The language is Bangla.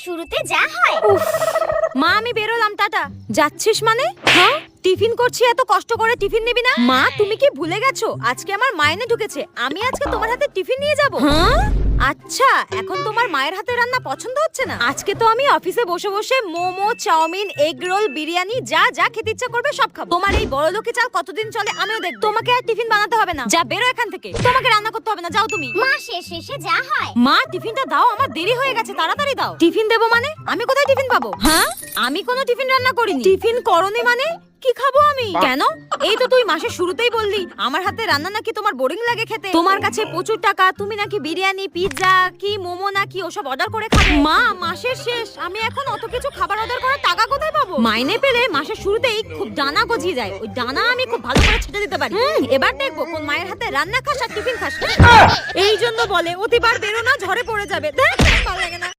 শুরুতে যা হয়। মা আমি বেরোলাম, টাটা। যাচ্ছিস মানে? হ্যাঁ, টিফিন করছি, এত কষ্ট করে টিফিন নিবি না? মা তুমি কি ভুলে গেছো আজকে আমার মাইনে ঢুকেছে, আমি আজকে তোমার হাতে টিফিন নিয়ে যাব। হ্যাঁ আচ্ছা, এখন তোমার মায়ের হাতে রান্না পছন্দ হচ্ছে না? আজকে তো আমি অফিসে বসে বসে momo, chowmein, egg roll, biryani যা যা খেতে ইচ্ছা করবে সব খাবো। তোমার এই বড় লোকে চাল কতদিন চলে আমিও দেখ। তোমাকে আর টিফিন বানাতে হবে না, যা বেরো এখান থেকে। তোমাকে রান্না করতে হবে না, যাও তুমি। মা শেষে যা হয়। মা টিফিনটা দাও, আমার দেরি হয়ে গেছে, তাড়াতাড়ি দাও। টিফিন দেবো মানে? আমি কোথায় টিফিন পাবো? হ্যাঁ, আমি কোনো টিফিন রান্না করিনি। টিফিন করনি মানে? কি খাবো আমি? কেন? এই তো তুই মাসের শুরুতেই বললি আমার হাতে রান্না নাকি তোমার বোরিং লাগে খেতে। তোমার কাছে প্রচুর টাকা, তুমি নাকি বিরিয়ানি, পিৎজা, কি মোমো নাকি ওসব অর্ডার করে খাবে। মা মাসের শেষ, আমি এখন অত কিছু খাবার অর্ডার করার টাকা কোথায় পাবো? মাইনে পেলে মাসের শুরুতেই খুব ডানা গজিয়ে যায়, ওই ডানা আমি খুব ভালো করে ছেটে দিতে পারি। এবার দেখবো কোন মায়ের হাতে রান্না খাস আর টিফিন খাস। এই জন্য বলে অতিবার বেরো না, ঝড়ে পড়ে যাবে। দেখ ভালো লাগে না।